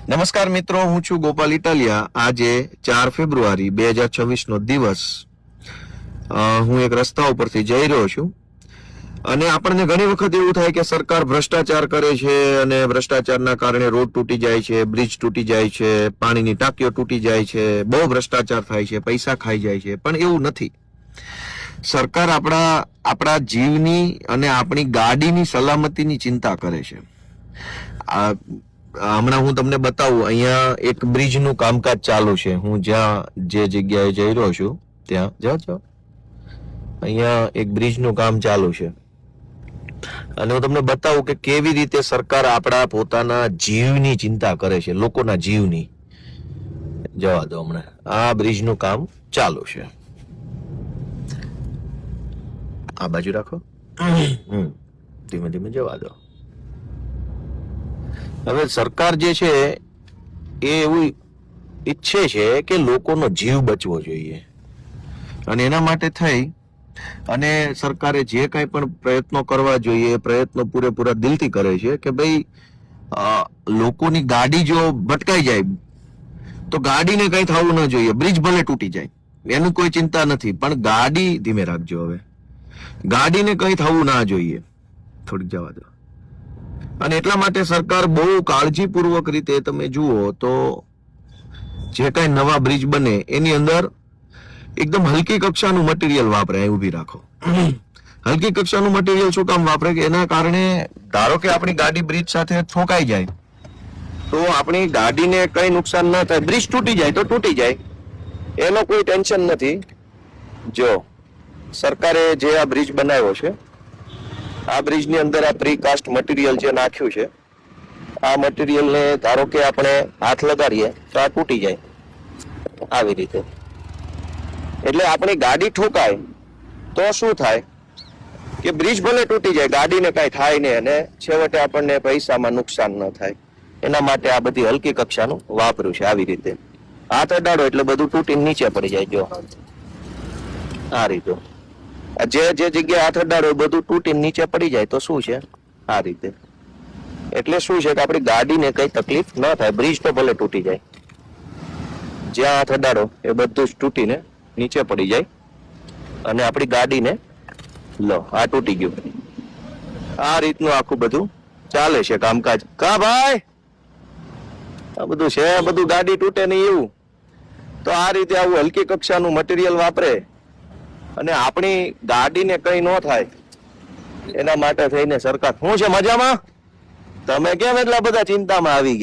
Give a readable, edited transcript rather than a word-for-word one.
નમસ્કાર મિત્રો, હું છું ગોપાલ ઇટાલિયા. આજે 4 ફેબ્રુઆરી 2026 નો દિવસ હું એક રસ્તા ઉપરથી જઈ રહ્યો છું અને આપણને ઘણી વખત એવું થાય કે સરકાર ભ્રષ્ટાચાર કરે છે અને ભ્રષ્ટાચારના કારણે રોડ તૂટી જાય છે, બ્રિજ તૂટી જાય છે, પાણીની ટાંકીઓ તૂટી જાય છે, બહુ ભ્રષ્ટાચાર થાય છે, પૈસા ખાઈ જાય છે. પણ એવું નથી. સરકાર આપણા જીવની અને આપણી ગાડીની સલામતીની ચિંતા કરે છે. હમણાં હું તમને બતાવું, અહીંયા એક બ્રિજનું કામકાજ ચાલુ છે. હું જે જગ્યાએ જઈ રહ્યો છું ત્યાં જાઓ અહીંયા એક બ્રિજનું કામ ચાલુ છે અને હું તમને બતાવું કે કેવી રીતે સરકાર આપણા પોતાના જીવની ચિંતા કરે છે, લોકોના જીવની. જવા દો, હમણાં આ બ્રિજનું કામ ચાલુ છે. આ બાજુ રાખો, ધીમે ધીમે જવા દો. હવે સરકાર જે છે એ એવું ઈચ્છે છે કે લોકોનો જીવ બચવો જોઈએ અને એના માટે થઈ અને સરકારે જે કાંઈ પણ પ્રયત્નો કરવા જોઈએ, પ્રયત્નો પૂરેપૂરા દિલથી કરે છે કે ભાઈ લોકોની ગાડી જો ભટકાઈ જાય તો ગાડીને કંઈ થવું ન જોઈએ. બ્રિજ ભલે તૂટી જાય એનું કોઈ ચિંતા નથી, પણ ગાડી, ધીમે રાખજો, હવે ગાડીને કંઈ થવું ના જોઈએ. થોડીક જવા દો. અને એટલા માટે સરકાર બહુ કાળજીપૂર્વક રીતે, તમે જુઓ તો જે કાંઈ નવા બ્રિજ બને એની અંદર એકદમ હલકી કક્ષાનું મટીરિયલ વાપરે. ઊભી રાખો. હલકી કક્ષાનું મટીરિયલ શું કામ વાપરે કે એના કારણે ધારો કે આપણી ગાડી બ્રિજ સાથે ઠોકાઈ જાય તો આપણી ગાડીને કઈ નુકસાન ના થાય. બ્રિજ તૂટી જાય તો તૂટી જાય, એનો કોઈ ટેન્શન નથી. જો સરકારે જે આ બ્રિજ બનાવ્યો છે, આ બ્રિજની અંદર આ પ્રીકાસ્ટ મટીરિયલ જે નાખ્યું છે, આ મટીરિયલને ધારો કે આપણે હાથ લગાડીએ તો આ તૂટી જાય આવી રીતે. એટલે આપણી ગાડી ઠોકાય તો શું થાય કે બ્રિજ ભલે તૂટી જાય, ગાડીને કાંઈ થાય નહીં અને છેવટે આપણને પૈસામાં નુકસાન ન થાય. એના માટે આ બધી હલકી કક્ષાનું વાપર્યું છે. આવી રીતે હાથ અડાડો એટલે બધું તૂટીને નીચે પડી જાય. જો આ રીતે જે જગ્યાએ હાથ અડાડો એ બધું તૂટીને નીચે પડી જાય તો શું છે, આ રીતે. એટલે શું છે કે આપણી ગાડીને કઈ તકલીફ ન થાય. બ્રિજ તો ભલે તૂટી જાય, જ્યાં હાથ અડાડો એ બધું જ તૂટીને નીચે પડી જાય અને આપણી ગાડીને લો, આ તૂટી ગયું. આ રીતનું આખું બધું ચાલે છે કામકાજ. કા ભાઈ, આ બધું છે, બધું ગાડી તૂટે નહીં એવું. તો આ રીતે આવું હલકી કક્ષાનું મટીરિયલ વાપરે અને આપણી ગાડીને કઈ ન થાય એના માટે થઈને સરકાર. શું છે, મજામાં? તમે કેમ એટલા બધા ચિંતામાં આવી ગયા?